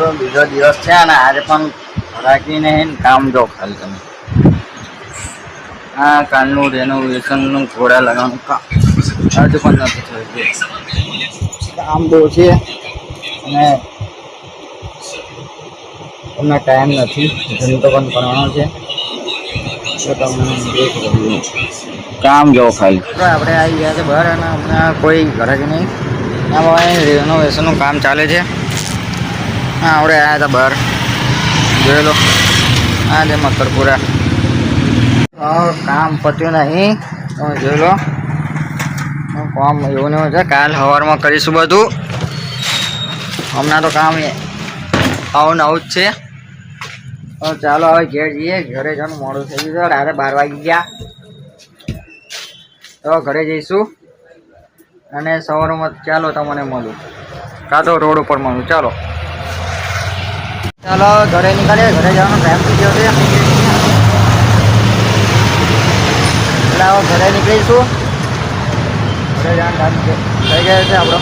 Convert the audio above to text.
મિત્રો બીજો દિવસ છે અને આજે પણ રાખીને કામ જો ખાલી તમે આ કાલનું રેનોવેશનનું ઘોડા લગાવવાનું કામ હજુ પણ નથી થયું. કામ બહુ છે અને તમને ટાઈમ નથી ધંધો પણ કરવાનો છે તો તમે દેખ રહ્યું કામ જો ખાલી. આપણે આવી ગયા છે બહાર અને હમણાં કોઈ ઘરે જ નહીં. આમાં રેનોવેશનનું કામ ચાલે છે. હા આપણે આવ્યા હતા બહાર જોઈ લો. હા જે મકરપુરા કામ પત્યું નહીં તમે જોઈ લો. કામ એવું નહીં છે કાલ સવારમાં કરીશું બધું. હમણાં તો કામ આવું નવું જ છે. ચાલો હવે ઘેર જઈએ. ઘરે જવાનું મોડું થઈ ગયું છે. રાતે 12 વાગી ગયા. તો ઘરે જઈશું અને સવારમાં ચાલો તમને મળું કાં તો રોડ ઉપર મળું. ચાલો ચાલો ઘરે નીકળીએ. ઘરે જવાનો ટાઈમ થઈ ગયો છે એટલે હવે ઘરે નીકળીશું. ઘરે જવાનો ટાઈમ થઈ ગયો છે આપણો.